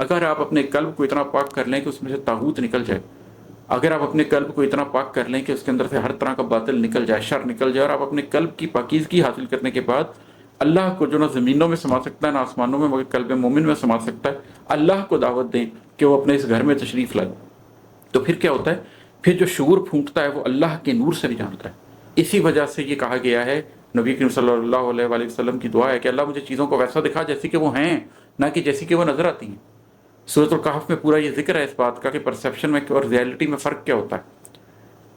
اگر آپ اپنے قلب کو اتنا پاک کر لیں کہ اس میں سے طاغوت نکل جائے، اگر آپ اپنے قلب کو اتنا پاک کر لیں کہ اس کے اندر سے ہر طرح کا باطل نکل جائے، شر نکل جائے، اور آپ اپنے قلب کی پاکیزگی حاصل کرنے کے بعد اللہ کو جو نہ زمینوں میں سما سکتا ہے نہ آسمانوں میں مگر قلب مومن میں سما سکتا ہے، اللہ کو دعوت دیں کہ وہ اپنے اس گھر میں تشریف لائے، تو پھر کیا ہوتا ہے؟ پھر جو شعور پھونٹتا ہے وہ اللہ کے نور سے بھی جانتا ہے۔ اسی وجہ سے یہ کہا گیا ہے، نبی کریم صلی اللہ علیہ وآلہ وسلم کی دعا ہے کہ اللہ مجھے چیزوں کو ویسا دکھا جیسی کہ وہ ہیں، نہ کہ جیسی کہ وہ نظر آتی ہیں۔ سورۃ الکہف میں پورا یہ ذکر ہے اس بات کا کہ پرسیپشن میں اور ریئلٹی میں فرق کیا ہوتا ہے۔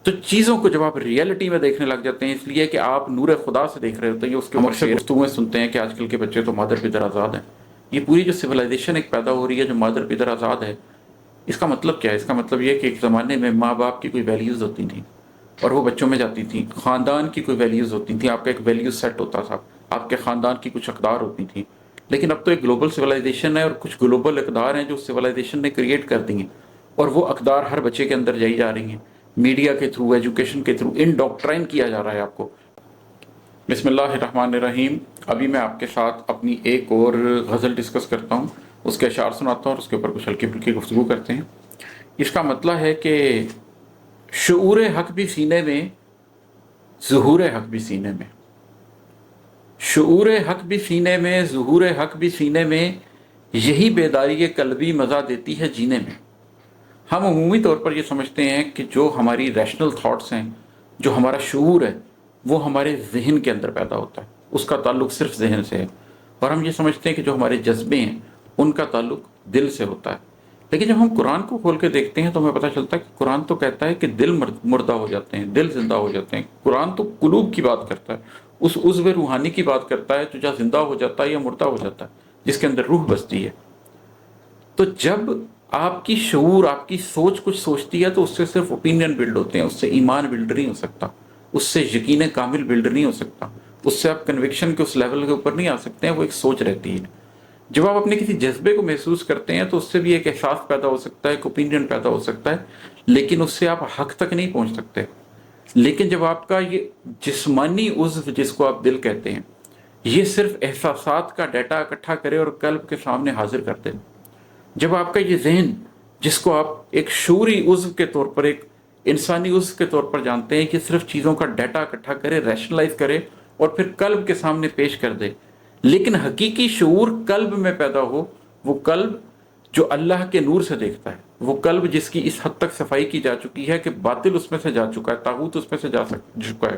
تو چیزوں کو جب آپ ریئلٹی میں دیکھنے لگ جاتے ہیں، اس لیے کہ آپ نور خدا سے دیکھ رہے ہوتے ہیں، اس کے اکثر گفتگو میں سنتے ہیں کہ آج کل کے بچے تو مادر پدر آزاد ہیں۔ یہ پوری جو سویلائزیشن ایک پیدا ہو رہی ہے جو مادر پدر آزاد ہے، اس کا مطلب کیا ہے؟ اس کا مطلب یہ کہ ایک زمانے میں ماں باپ کی کوئی ویلیوز ہوتی تھیں اور وہ بچوں میں جاتی تھیں، خاندان کی کوئی ویلیوز ہوتی تھیں، آپ کا ایک ویلیو سیٹ ہوتا تھا، آپ کے خاندان کی کچھ اقدار ہوتی تھیں۔ لیکن اب تو ایک گلوبل سویلائزیشن ہے اور کچھ گلوبل اقدار ہیں جو سویلائزیشن نے کریٹ کر دی ہیں، اور وہ اقدار ہر بچے کے اندر جائی جا رہی ہیں، میڈیا کے تھرو، ایجوکیشن کے تھرو انڈوکٹرائن کیا جا رہا ہے آپ کو۔ بسم اللہ الرحمن الرحیم۔ ابھی میں آپ کے ساتھ اپنی ایک اور غزل ڈسکس کرتا ہوں، اس کے اشعار سناتا ہوں اور اس کے اوپر کچھ ہلکی پھلکی گفتگو کرتے ہیں۔ اس کا مطلب ہے کہ شعور حق بھی سینے میں، ظہور حق بھی سینے میں، شعور حق بھی سینے میں، ظہور حق بھی سینے میں، یہی بیداری قلبی مزہ دیتی ہے جینے میں۔ ہم عمومی طور پر یہ سمجھتے ہیں کہ جو ہماری ریشنل تھاٹس ہیں، جو ہمارا شعور ہے، وہ ہمارے ذہن کے اندر پیدا ہوتا ہے، اس کا تعلق صرف ذہن سے ہے، اور ہم یہ سمجھتے ہیں کہ جو ہمارے جذبے ہیں ان کا تعلق دل سے ہوتا ہے۔ لیکن جب ہم قرآن کو کھول کے دیکھتے ہیں تو ہمیں پتہ چلتا ہے کہ قرآن تو کہتا ہے کہ دل مردہ ہو جاتے ہیں، دل زندہ ہو جاتے ہیں۔ قرآن تو قلوب کی بات کرتا ہے، اس عضو روحانی کی بات کرتا ہے جو جہاں زندہ ہو جاتا ہے یا مردہ ہو جاتا ہے، جس کے اندر روح بستی ہے۔ تو جب آپ کی شعور، آپ کی سوچ کچھ سوچتی ہے تو اس سے صرف اوپینین بلڈ ہوتے ہیں، اس سے ایمان بلڈ نہیں ہو سکتا، اس سے یقین کامل بلڈ نہیں ہو سکتا، اس سے آپ کنوکشن کے اس لیول کے اوپر نہیں آ سکتے ہیں، وہ ایک سوچ رہتی ہے۔ جب آپ اپنے کسی جذبے کو محسوس کرتے ہیں تو اس سے بھی ایک احساس پیدا ہو سکتا ہے، ایک اوپینین پیدا ہو سکتا ہے، لیکن اس سے آپ حق تک نہیں پہنچ سکتے۔ لیکن جب آپ کا یہ جسمانی عضو جس کو آپ دل کہتے ہیں، یہ صرف احساسات کا ڈیٹا اکٹھا کرے اور قلب کے سامنے حاضر کر دے، جب آپ کا یہ ذہن جس کو آپ ایک شعوری عضو کے طور پر، ایک انسانی عضو کے طور پر جانتے ہیں کہ صرف چیزوں کا ڈیٹا اکٹھا کرے، ریشنلائز کرے اور پھر قلب کے سامنے پیش کر دے، لیکن حقیقی شعور قلب میں پیدا ہو، وہ قلب جو اللہ کے نور سے دیکھتا ہے، وہ قلب جس کی اس حد تک صفائی کی جا چکی ہے کہ باطل اس میں سے جا چکا ہے، طاغوت اس میں سے جا چکا ہے،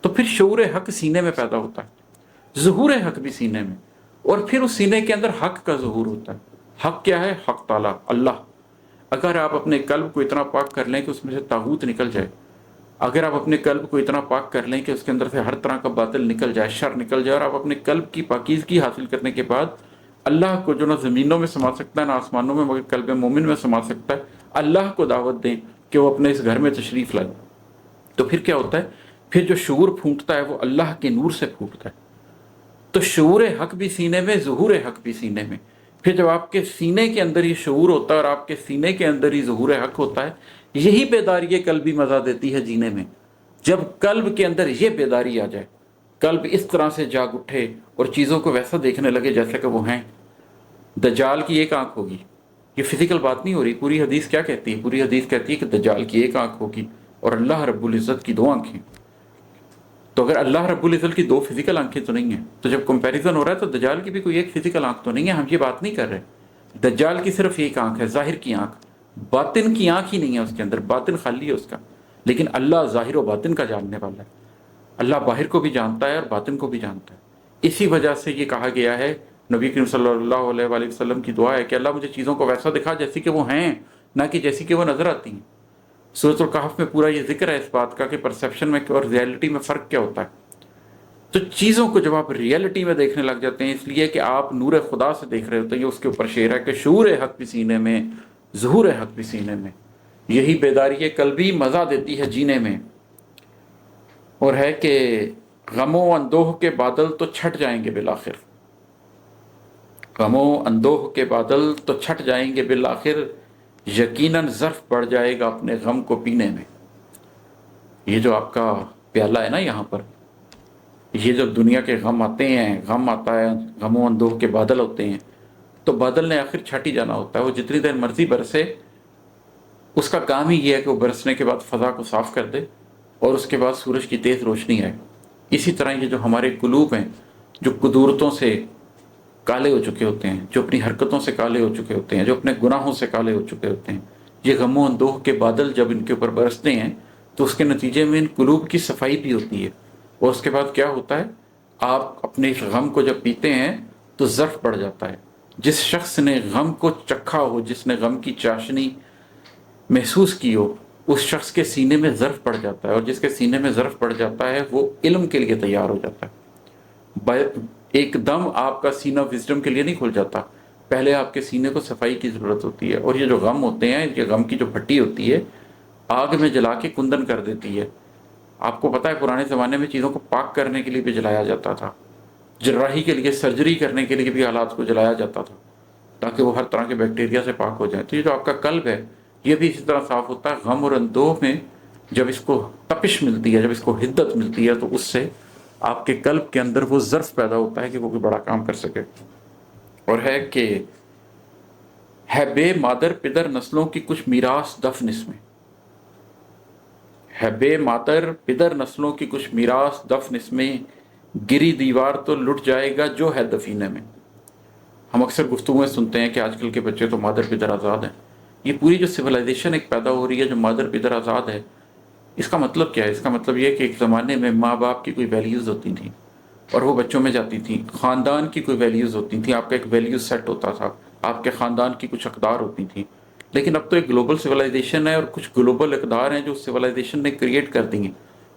تو پھر شعور حق سینے میں پیدا ہوتا ہے، ظہور حق بھی سینے میں، اور پھر اس سینے کے اندر حق کا ظہور ہوتا ہے۔ حق کیا ہے؟ حق تعالیٰ، اللہ۔ اگر آپ اپنے قلب کو اتنا پاک کر لیں کہ اس میں سے طاغوت نکل جائے، اگر آپ اپنے قلب کو اتنا پاک کر لیں کہ اس کے اندر سے ہر طرح کا باطل نکل جائے، شر نکل جائے، اور آپ اپنے قلب کی پاکیزگی حاصل کرنے کے بعد اللہ کو جو نہ زمینوں میں سما سکتا ہے نہ آسمانوں میں مگر قلب مومن میں سما سکتا ہے، اللہ کو دعوت دیں کہ وہ اپنے اس گھر میں تشریف لائے، تو پھر کیا ہوتا ہے؟ پھر جو شعور پھونٹتا ہے وہ اللہ کے نور سے پھونٹتا ہے۔ تو شعور حق بھی سینے میں، ظہور حق بھی سینے میں۔ پھر جب آپ کے سینے کے اندر یہ شعور ہوتا ہے اور آپ کے سینے کے اندر یہ ظہور حق ہوتا ہے، یہی بیداری قلبی مزہ دیتی ہے جینے میں۔ جب قلب کے اندر یہ بیداری آ جائے، قلب اس طرح سے جاگ اٹھے اور چیزوں کو ویسا دیکھنے لگے جیسے کہ وہ ہیں۔ دجال کی ایک آنکھ ہوگی، یہ فزیکل بات نہیں ہو رہی۔ پوری حدیث کیا کہتی ہے؟ پوری حدیث کہتی ہے کہ دجال کی ایک آنکھ ہوگی اور اللہ رب العزت کی دو آنکھیں۔ تو اگر اللہ رب العزت کی دو فزیکل آنکھیں تو نہیں ہیں، تو جب کمپیریزن ہو رہا ہے تو دجال کی بھی کوئی ایک فزیکل آنکھ تو نہیں ہے۔ ہم یہ بات نہیں کر رہے، دجال کی صرف ایک آنکھ ہے، ظاہر کی آنکھ، باطن کی آنکھ ہی نہیں ہے اس کے اندر، باطن خالی ہے اس کا۔ لیکن اللہ ظاہر و باطن کا جاننے والا ہے، اللہ باہر کو بھی جانتا ہے اور باطن کو بھی جانتا ہے۔ اسی وجہ سے یہ کہا گیا ہے، نبی کریم صلی اللہ علیہ وآلہ وسلم کی دعا ہے کہ اللہ مجھے چیزوں کو ویسا دکھا جیسی کہ وہ ہیں، نہ کہ جیسی کہ وہ نظر آتی ہیں۔ سورۃ الکہف میں پورا یہ ذکر ہے اس بات کا کہ پرسیپشن میں اور ریئلٹی میں فرق کیا ہوتا ہے۔ تو چیزوں کو جب آپ ریئلٹی میں دیکھنے لگ جاتے ہیں، اس لیے کہ آپ نور خدا سے دیکھ رہے ہوتے ہیں، یہ اس کے اوپر شعر ہے کہ شعور حق بھی سینے میں، ظہور حق بھی سینے میں، یہی بیداری قلبی مزہ دیتی ہے جینے میں۔ اور ہے کہ غم و اندوہ کے بادل تو چھٹ جائیں گے بالآخر، غم و اندوہ کے بادل تو چھٹ جائیں گے بالآخر، یقیناً ظرف پڑ جائے گا اپنے غم کو پینے میں۔ یہ جو آپ کا پیالہ ہے نا یہاں پر، یہ جب دنیا کے غم آتے ہیں، غم آتا ہے، غم و اندوہ کے بادل ہوتے ہیں، تو بادل نے آخر چھٹ ہی جانا ہوتا ہے، وہ جتنی دیر مرضی برسے، اس کا کام ہی یہ ہے کہ وہ برسنے کے بعد فضا کو صاف کر دے اور اس کے بعد سورج کی تیز روشنی آئے۔ اسی طرح یہ جو ہمارے قلوب ہیں، جو قدورتوں سے کالے ہو چکے ہوتے ہیں، جو اپنی حرکتوں سے کالے ہو چکے ہوتے ہیں، جو اپنے گناہوں سے کالے ہو چکے ہوتے ہیں، یہ غم و اندوہ کے بادل جب ان کے اوپر برستے ہیں تو اس کے نتیجے میں ان قلوب کی صفائی بھی ہوتی ہے، اور اس کے بعد کیا ہوتا ہے، آپ اپنے اس غم کو جب پیتے ہیں تو ظرف بڑھ جاتا ہے۔ جس شخص نے غم کو چکھا ہو، جس نے غم کی چاشنی محسوس کی ہو، اس شخص کے سینے میں ظرف پڑ جاتا ہے، اور جس کے سینے میں ظرف پڑ جاتا ہے وہ علم کے لیے تیار ہو جاتا ہے۔ ایک دم آپ کا سینہ وزڈم کے لیے نہیں کھل جاتا، پہلے آپ کے سینے کو صفائی کی ضرورت ہوتی ہے، اور یہ جو غم ہوتے ہیں، یہ غم کی جو بھٹی ہوتی ہے آگ میں جلا کے کندن کر دیتی ہے۔ آپ کو پتہ ہے پرانے زمانے میں چیزوں کو پاک کرنے کے لیے بھی جلایا جاتا تھا، جراحی کے لیے، سرجری کرنے کے لیے بھی آلات کو جلایا جاتا تھا تاکہ وہ ہر طرح کے بیکٹیریا سے پاک ہو جائیں۔ تو یہ جو آپ کا قلب ہے یہ بھی اسی طرح صاف ہوتا ہے۔ غم اور اندوہ میں جب اس کو تپش ملتی ہے، جب اس کو حدت ملتی ہے، تو اس سے آپ کے قلب کے اندر وہ ظرف پیدا ہوتا ہے کہ وہ کوئی بڑا کام کر سکے۔ اور ہے کہ ہے بے مادر پدر نسلوں کی کچھ میراث دفن اس میں، ہے بے مادر پدر نسلوں کی کچھ میراث دفن اس میں، گری دیوار تو لٹ جائے گا جو ہے دفینے میں۔ ہم اکثر گفتگو میں سنتے ہیں کہ آج کل کے بچے تو مادر پدر آزاد ہیں۔ یہ پوری جو سویلائزیشن ایک پیدا ہو رہی ہے جو مادر پدر آزاد ہے، اس کا مطلب کیا ہے؟ اس کا مطلب یہ ہے کہ ایک زمانے میں ماں باپ کی کوئی ویلیوز ہوتی تھیں اور وہ بچوں میں جاتی تھیں، خاندان کی کوئی ویلیوز ہوتی تھیں، آپ کا ایک ویلیو سیٹ ہوتا تھا، آپ کے خاندان کی کچھ اقدار ہوتی تھیں۔ لیکن اب تو ایک گلوبل سویلائزیشن ہے اور کچھ گلوبل اقدار ہیں جو سویلائزیشن نے کریٹ کر دی ہیں،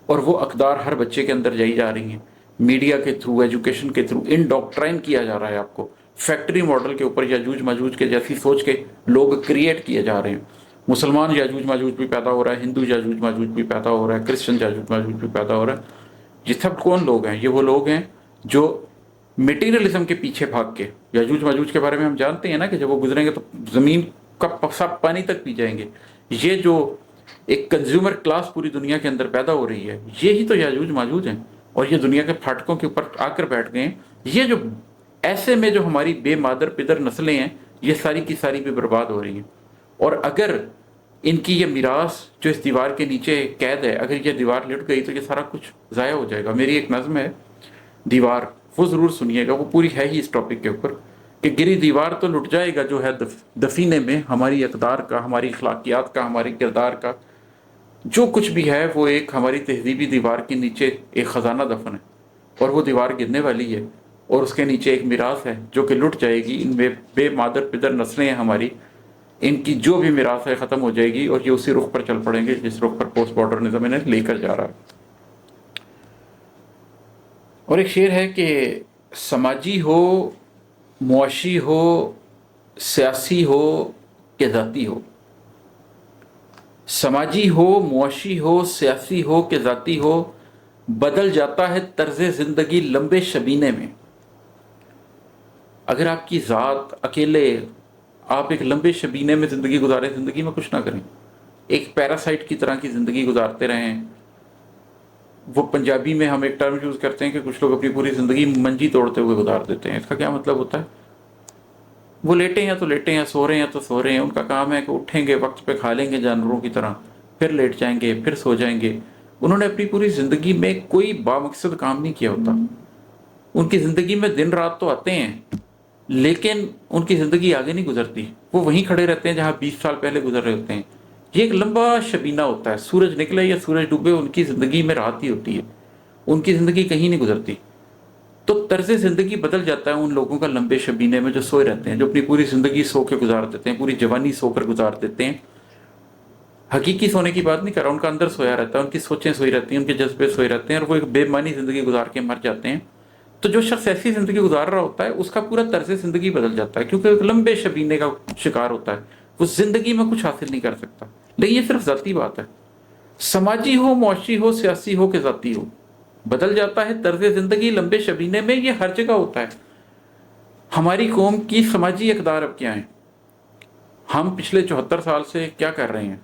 اور وہ اقدار ہر بچے کے اندر جائی جا رہی ہیں، میڈیا کے تھرو، ایجوکیشن کے تھرو انڈوکٹرائن کیا جا رہا ہے آپ کو۔ فیکٹری ماڈل کے اوپر یاجوج ماجوج کے جیسی سوچ کے لوگ کریٹ کیے جا رہے ہیں۔ مسلمان یاجوج ماجوج بھی پیدا ہو رہا ہے، ہندو یاجوج ماجوج بھی پیدا ہو رہا ہے، کرسچن یاجوج ماجوج بھی پیدا ہو رہا ہے۔ یہ سب کون لوگ ہیں؟ یہ وہ لوگ ہیں جو میٹیریلزم کے پیچھے بھاگ کے، یاجوج ماجوج کے بارے میں ہم جانتے ہیں نا کہ جب وہ گزریں گے تو زمین کا سب پانی تک پی جائیں گے۔ یہ جو ایک کنزیومر کلاس پوری دنیا کے اندر پیدا ہو رہی ہے، یہی تو یاجوج ماجوج ہیں، اور یہ دنیا کے پھاٹکوں کے اوپر آ کر بیٹھ گئے ہیں۔ یہ جو ایسے میں جو ہماری بے مادر پدر نسلیں ہیں، یہ ساری کی ساری بھی برباد ہو رہی ہیں۔ اور اگر ان کی یہ میراث جو اس دیوار کے نیچے قید ہے، اگر یہ دیوار لٹ گئی تو یہ سارا کچھ ضائع ہو جائے گا۔ میری ایک نظم ہے دیوار، وہ ضرور سنیے گا، وہ پوری ہے ہی اس ٹاپک کے اوپر کہ گری دیوار تو لٹ جائے گا جو ہے دفینے میں، ہماری اقدار کا، ہماری اخلاقیات کا، ہماری کردار کا جو کچھ بھی ہے، وہ ایک ہماری تہذیبی دیوار کے نیچے ایک خزانہ دفن ہے، اور وہ دیوار گرنے والی ہے، اور اس کے نیچے ایک میراث ہے جو کہ لٹ جائے گی۔ ان میں بے مادر پدر نسلیں ہیں ہماری، ان کی جو بھی میراث ہے ختم ہو جائے گی، اور یہ اسی رخ پر چل پڑیں گے جس رخ پر پوسٹ ماڈرنزم انہیں لے کر جا رہا ہے۔ اور ایک شعر ہے کہ سماجی ہو، معاشی ہو، سیاسی ہو کہ ذاتی ہو، سماجی ہو، معاشی ہو، سیاسی ہو کہ ذاتی ہو، بدل جاتا ہے طرز زندگی لمبے شبینے میں۔ اگر آپ کی ذات اکیلے آپ ایک لمبے شبینے میں زندگی گزاریں، زندگی میں کچھ نہ کریں، ایک پیراسائٹ کی طرح کی زندگی گزارتے رہیں، وہ پنجابی میں ہم ایک ٹرم یوز کرتے ہیں کہ کچھ لوگ اپنی پوری زندگی منجی توڑتے ہوئے گزار دیتے ہیں۔ اس کا کیا مطلب ہوتا ہے؟ وہ لیٹے ہیں تو لیٹے ہیں، سو رہے ہیں تو سو رہے ہیں، ان کا کام ہے کہ اٹھیں گے وقت پہ، کھا لیں گے جانوروں کی طرح، پھر لیٹ جائیں گے، پھر سو جائیں گے۔ انہوں نے اپنی پوری زندگی میں کوئی بامقصد کام نہیں کیا ہوتا۔ ان کی زندگی میں دن رات تو آتے ہیں لیکن ان کی زندگی آگے نہیں گزرتی، وہ وہیں کھڑے رہتے ہیں جہاں 20 سال پہلے گزر رہے ہوتے ہیں۔ یہ ایک لمبا شبینہ ہوتا ہے، سورج نکلے یا سورج ڈوبے ان کی زندگی میں راحت ہی ہوتی ہے، ان کی زندگی کہیں نہیں گزرتی۔ تو طرز زندگی بدل جاتا ہے ان لوگوں کا لمبے شبینے میں جو سوئے رہتے ہیں، جو اپنی پوری زندگی سو کے گزار دیتے ہیں، پوری جوانی سو کر گزار دیتے ہیں۔ حقیقی سونے کی بات نہیں کر رہا، ان کا اندر سویا رہتا ہے، ان کی سوچیں سوئی رہتی ہیں، ان کے جذبے سوئے رہتے ہیں، اور وہ ایک بے معنی زندگی گزار کے مر جاتے ہیں۔ تو جو شخص ایسی زندگی گزار رہا ہوتا ہے اس کا پورا طرز زندگی بدل جاتا ہے، کیونکہ ایک لمبے شبینے کا شکار ہوتا ہے، وہ زندگی میں کچھ حاصل نہیں کر سکتا۔ لیکن یہ صرف ذاتی بات ہے، سماجی ہو، معاشی ہو، سیاسی ہو کہ ذاتی ہو، بدل جاتا ہے طرز زندگی لمبے شبینے میں۔ یہ ہر جگہ ہوتا ہے۔ ہماری قوم کی سماجی اقدار اب کیا ہیں؟ ہم پچھلے 74 سال سے کیا کر رہے ہیں؟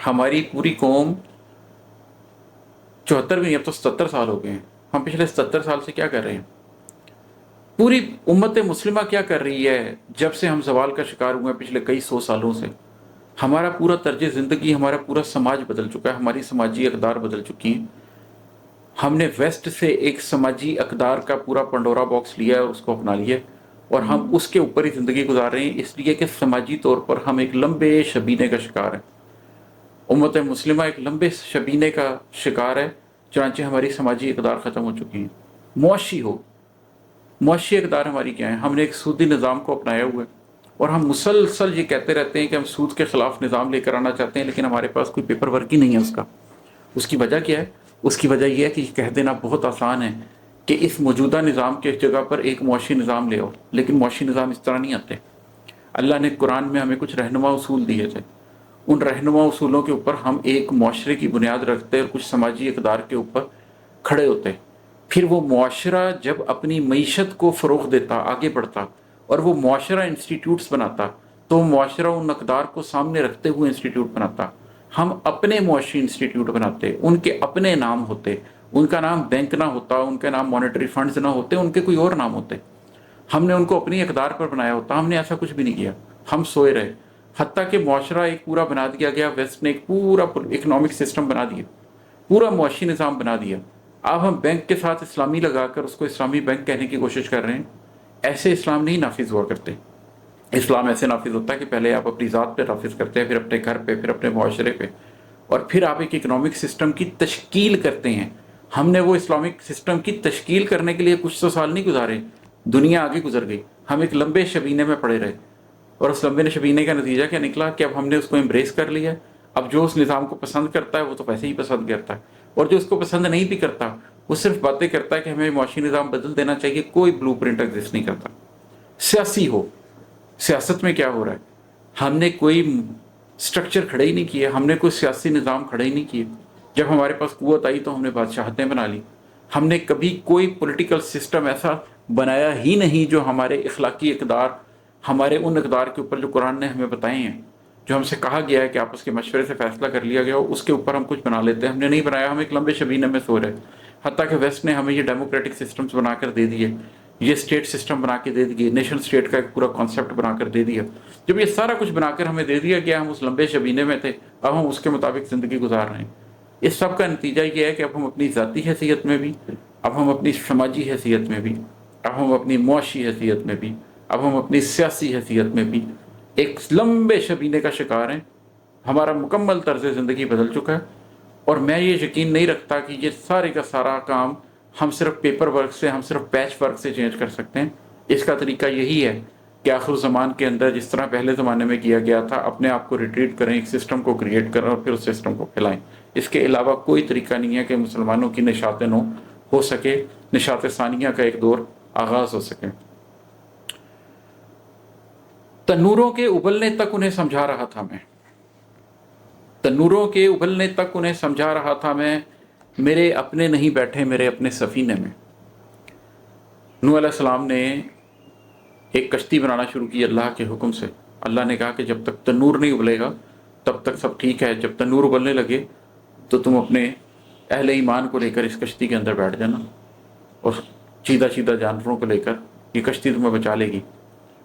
ہماری پوری قوم 74 بھی نہیں، اب تو 77 سال ہو گئے ہیں، ہم پچھلے 77 سال سے کیا کر رہے ہیں؟ پوری امت مسلمہ کیا کر رہی ہے جب سے ہم زوال کا شکار ہوئے ہیں پچھلے کئی سو سالوں سے؟ ہمارا پورا طرز زندگی، ہمارا پورا سماج بدل چکا ہے، ہماری سماجی اقدار بدل چکی ہیں۔ ہم نے ویسٹ سے ایک سماجی اقدار کا پورا پنڈورا باکس لیا ہے اور اس کو اپنا لیا، اور ہم اس کے اوپر ہی زندگی گزار رہے ہیں، اس لیے کہ سماجی طور پر ہم ایک لمبے شبینے کا شکار ہیں۔ امت مسلمہ ایک لمبے شبینے کا شکار ہے، چنانچہ ہماری سماجی اقدار ختم ہو چکی ہیں۔ معاشی اقدار ہماری کیا ہیں؟ ہم نے ایک سودی نظام کو اپنایا ہوا ہے، اور ہم مسلسل یہ کہتے رہتے ہیں کہ ہم سود کے خلاف نظام لے کر آنا چاہتے ہیں، لیکن ہمارے پاس کوئی پیپر ورک ہی نہیں ہے اس کا۔ اس کی وجہ کیا ہے؟ اس کی وجہ یہ ہے کہ یہ کہہ دینا بہت آسان ہے کہ اس موجودہ نظام کے جگہ پر ایک معاشی نظام لے آؤ، لیکن معاشی نظام اس طرح نہیں آتے۔ اللہ نے قرآن میں ہمیں کچھ رہنما اصول دیے تھے، ان رہنما اصولوں کے اوپر ہم ایک معاشرے کی بنیاد رکھتے اور کچھ سماجی اقدار کے اوپر کھڑے ہوتے۔ پھر وہ معاشرہ جب اپنی معیشت کو فروغ دیتا، آگے بڑھتا، اور وہ معاشرہ انسٹیٹیوٹس بناتا، تو معاشرہ ان اقدار کو سامنے رکھتے ہوئے انسٹیٹیوٹ بناتا۔ ہم اپنے معاشی انسٹیٹیوٹ بناتے، ان کے اپنے نام ہوتے، ان کا نام بینک نہ ہوتا، ان کے نام مانیٹری فنڈز نہ ہوتے، ان کے کوئی اور نام ہوتے۔ ہم نے ان کو اپنی اقدار پر بنایا ہوتا، ہم نے ایسا کچھ بھی نہیں کیا، ہم سوئے رہے۔ حتیٰ کہ معاشرہ ایک پورا بنا دیا گیا، ویسٹ نے ایک پورا اکنامک سسٹم بنا دیا، پورا معاشی نظام بنا دیا۔ اب ہم بینک کے ساتھ اسلامی لگا کر اس کو اسلامی بینک کہنے کی کوشش کر رہے ہیں۔ ایسے اسلام نہیں نافذ ہوا کرتے۔ اسلام ایسے نافذ ہوتا ہے کہ پہلے آپ اپنی ذات پہ نافذ کرتے ہیں، پھر اپنے گھر پہ، پھر اپنے معاشرے پہ، اور پھر آپ ایک اکنامک سسٹم کی تشکیل کرتے ہیں۔ ہم نے وہ اسلامک سسٹم کی تشکیل کرنے کے لیے کچھ سو سال نہیں گزارے، دنیا آگے گزر گئی، ہم ایک لمبے شبینے میں پڑے رہے، اور اس لمبے شبینے کا نتیجہ کیا نکلا کہ اب ہم نے اس کو امبریس کر لیا۔ اب جو اس نظام کو پسند کرتا ہے وہ تو ویسے ہی پسند کرتا ہے، اور جو اس کو پسند نہیں بھی کرتا وہ صرف باتیں کرتا ہے کہ ہمیں معاشی نظام بدل دینا چاہیے، کوئی بلو پرنٹ ایگزسٹ نہیں کرتا۔ سیاسی ہو، سیاست میں کیا ہو رہا ہے؟ ہم نے کوئی سٹرکچر کھڑے ہی نہیں کیے، ہم نے کوئی سیاسی نظام کھڑے ہی نہیں کیے۔ جب ہمارے پاس قوت آئی تو ہم نے بادشاہتیں بنا لی۔ ہم نے کبھی کوئی پولیٹیکل سسٹم ایسا بنایا ہی نہیں جو ہمارے اخلاقی اقدار، ہمارے ان اقدار کے اوپر جو قرآن نے ہمیں بتائے ہیں، جو ہم سے کہا گیا ہے کہ آپس کے مشورے سے فیصلہ کر لیا گیا ہو، اس کے اوپر ہم کچھ بنا لیتے ہیں۔ ہم نے نہیں بنایا، ہم ایک لمبے شبینے میں سو رہے۔ حتیٰ کہ ویسٹ نے ہمیں یہ ڈیموکریٹک سسٹمز بنا کر دے دیے، یہ اسٹیٹ سسٹم بنا کے دے دیے، نیشن اسٹیٹ کا ایک پورا کانسیپٹ بنا کر دے دیا۔ جب یہ سارا کچھ بنا کر ہمیں دے دیا گیا، ہم اس لمبے شبینے میں تھے، اب ہم اس کے مطابق زندگی گزار رہے ہیں۔ اس سب کا نتیجہ یہ ہے کہ اب ہم اپنی ذاتی حیثیت میں بھی، اب ہم اپنی سماجی حیثیت میں بھی، اب ہم اپنی معاشی حیثیت میں بھی، اب ہم اپنی سیاسی حیثیت میں بھی ایک لمبے شبینے کا شکار ہیں۔ ہمارا مکمل طرز زندگی بدل چکا ہے، اور میں یہ یقین نہیں رکھتا کہ یہ سارے کا سارا کام ہم صرف پیپر ورک سے، ہم صرف پیچ ورک سے چینج کر سکتے ہیں۔ اس کا طریقہ یہی ہے کہ آخر زمان کے اندر جس طرح پہلے زمانے میں کیا گیا تھا، اپنے آپ کو ریٹریٹ کریں، ایک سسٹم کو کریٹ کریں اور پھر اس سسٹم کو پھیلائیں۔ اس کے علاوہ کوئی طریقہ نہیں ہے کہ مسلمانوں کی نشاط نو ہو سکے، نشاط ثانیہ کا ایک دور آغاز ہو سکے۔ تنوروں کے ابلنے تک انہیں سمجھا رہا تھا میں، تنوروں کے ابلنے تک انہیں سمجھا رہا تھا میں، میرے اپنے نہیں بیٹھے میرے اپنے سفینے میں۔ نوح علیہ السلام نے ایک کشتی بنانا شروع کی اللہ کے حکم سے۔ اللہ نے کہا کہ جب تک تنور نہیں ابلے گا تب تک سب ٹھیک ہے، جب تنور ابلنے لگے تو تم اپنے اہل ایمان کو لے کر اس کشتی کے اندر بیٹھ جانا، اور چیدہ چیدہ جانوروں کو لے کر یہ کشتی تمہیں بچا لے گی۔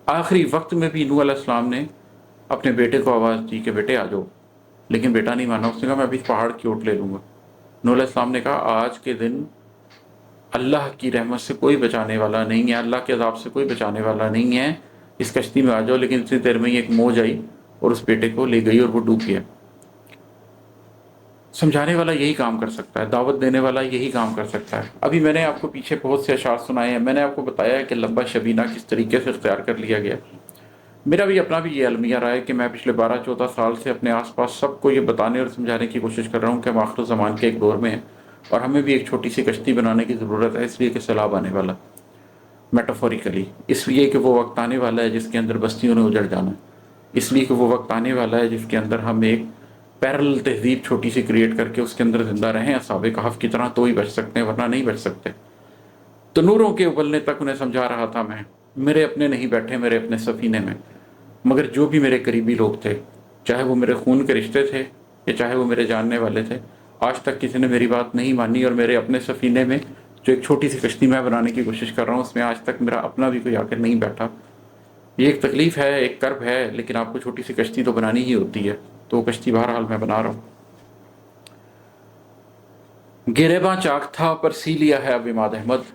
آخری وقت میں بھی نوح علیہ السلام نے اپنے بیٹے کو آواز دی کہ بیٹے آ جاؤ، لیکن بیٹا نہیں مانا۔ اس نے کہا میں ابھی پہاڑ کی اوٹ لے لوں گا۔ نوح علیہ السلام نے کہا آج کے دن اللہ کی رحمت سے کوئی بچانے والا نہیں ہے، اللہ کے عذاب سے کوئی بچانے والا نہیں ہے، اس کشتی میں آ جاؤ۔ لیکن اتنی دیر میں ہی ایک موج آئی اور اس بیٹے کو لے گئی اور وہ ڈوب گیا۔ سمجھانے والا یہی کام کر سکتا ہے، دعوت دینے والا یہی کام کر سکتا ہے۔ ابھی میں نے آپ کو پیچھے بہت سے اشعار سنائے ہیں، میں نے آپ کو بتایا ہے کہ لمبا شبینہ کس طریقے سے اختیار کر لیا گیا۔ میرا بھی اپنا بھی یہ المیہ رہا ہے کہ میں پچھلے 12-14 سال سے اپنے آس پاس سب کو یہ بتانے اور سمجھانے کی کوشش کر رہا ہوں کہ ہم آخر زمان کے ایک دور میں ہیں، اور ہمیں بھی ایک چھوٹی سی کشتی بنانے کی ضرورت ہے، اس لیے کہ سیلاب آنے والا، میٹافوریکلی، اس لیے کہ وہ وقت آنے والا ہے جس کے اندر بستیوں نے اجڑ جانا ہے، اس لیے کہ وہ وقت آنے والا ہے جس کے اندر ہم ایک پیرل تہذیب چھوٹی سی کریٹ کر کے اس کے اندر زندہ رہیں اصحاب کہف کی طرح، تو ہی بچ سکتے ہیں، ورنہ نہیں بچ سکتے۔ تنوروں کے ابلنے تک انہیں سمجھا رہا تھا میں، میرے اپنے نہیں بیٹھے میرے اپنے سفینے میں۔ مگر جو بھی میرے قریبی لوگ تھے، چاہے وہ میرے خون کے رشتے تھے یا چاہے وہ میرے جاننے والے تھے، آج تک کسی نے میری بات نہیں مانی، اور میرے اپنے سفینے میں جو ایک چھوٹی سی کشتی میں بنانے کی کوشش کر رہا ہوں، اس میں آج تک میرا اپنا بھی کوئی آ کر نہیں بیٹھا. یہ ایک تکلیف ہے، ایک کرب ہے، لیکن آپ کو چھوٹی سی کشتی تو بنانی ہی ہوتی ہے. تو وہ کشتی بہرحال میں بنا رہا ہوں. گریباں چاک تھا پر سی لیا ہے اب اماد احمد.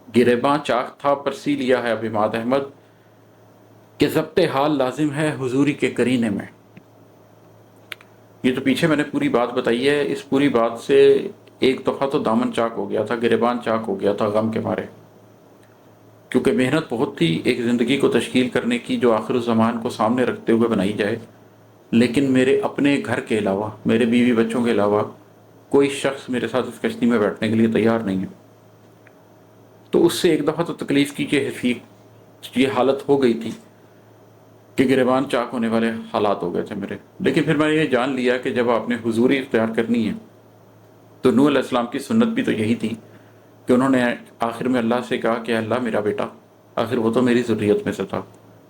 گریباں چاک تھا پر سی لیا ہے اب اماد احمد، کہ ضبط حال لازم ہے حضوری کے کرینے میں. یہ تو پیچھے میں نے پوری بات بتائی ہے. اس پوری بات سے ایک دفعہ تو دامن چاک ہو گیا تھا، گریبان چاک ہو گیا تھا غم کے مارے، کیونکہ محنت بہت تھی ایک زندگی کو تشکیل کرنے کی جو آخر الزمان کو سامنے رکھتے ہوئے بنائی جائے. لیکن میرے اپنے گھر کے علاوہ، میرے بیوی بچوں کے علاوہ کوئی شخص میرے ساتھ اس کشتی میں بیٹھنے کے لیے تیار نہیں ہے. تو اس سے ایک دفعہ تو تکلیف کی کہ یہ حالت ہو گئی تھی کہ گریبان چاک ہونے والے حالات ہو گئے تھے میرے. لیکن پھر میں نے یہ جان لیا کہ جب آپ نے حضوری اختیار کرنی ہے تو نوح علیہ السلام کی سنت بھی تو یہی تھی کہ انہوں نے آخر میں اللہ سے کہا کہ اللہ میرا بیٹا، آخر وہ تو میری ذریت میں سے تھا.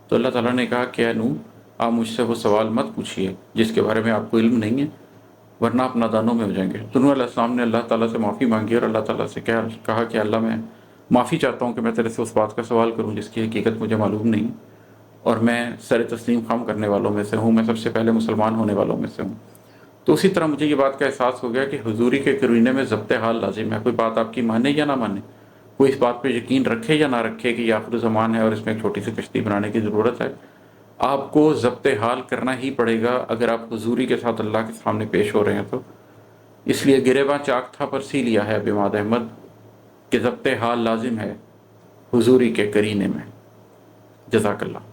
تو اللہ تعالیٰ نے کہا کہ اے نوح، آپ مجھ سے وہ سوال مت پوچھیے جس کے بارے میں آپ کو علم نہیں ہے، ورنہ آپ نادانوں میں ہو جائیں گے. تو نوح علیہ السلام نے اللہ تعالیٰ سے معافی مانگی اور اللہ تعالیٰ سے کہا کہ اللہ میں معافی چاہتا ہوں کہ میں تیرے سے اس بات کا سوال کروں جس کی حقیقت مجھے معلوم نہیں، اور میں سر تسلیم خم کرنے والوں میں سے ہوں، میں سب سے پہلے مسلمان ہونے والوں میں سے ہوں. تو اسی طرح مجھے یہ بات کا احساس ہو گیا کہ حضوری کے کرینے میں ضبط حال لازم ہے. کوئی بات آپ کی مانے یا نہ مانے، کوئی اس بات پہ یقین رکھے یا نہ رکھے کہ یہ آخر زمان ہے اور اس میں ایک چھوٹی سی کشتی بنانے کی ضرورت ہے، آپ کو ضبط حال کرنا ہی پڑے گا اگر آپ حضوری کے ساتھ اللہ کے سامنے پیش ہو رہے ہیں تو. اس لیے گریباں چاک تھا پر سی لیا ہے اب اماد احمد، کہ ضبط حال لازم ہے حضوری کے کرینے میں. جزاک اللہ.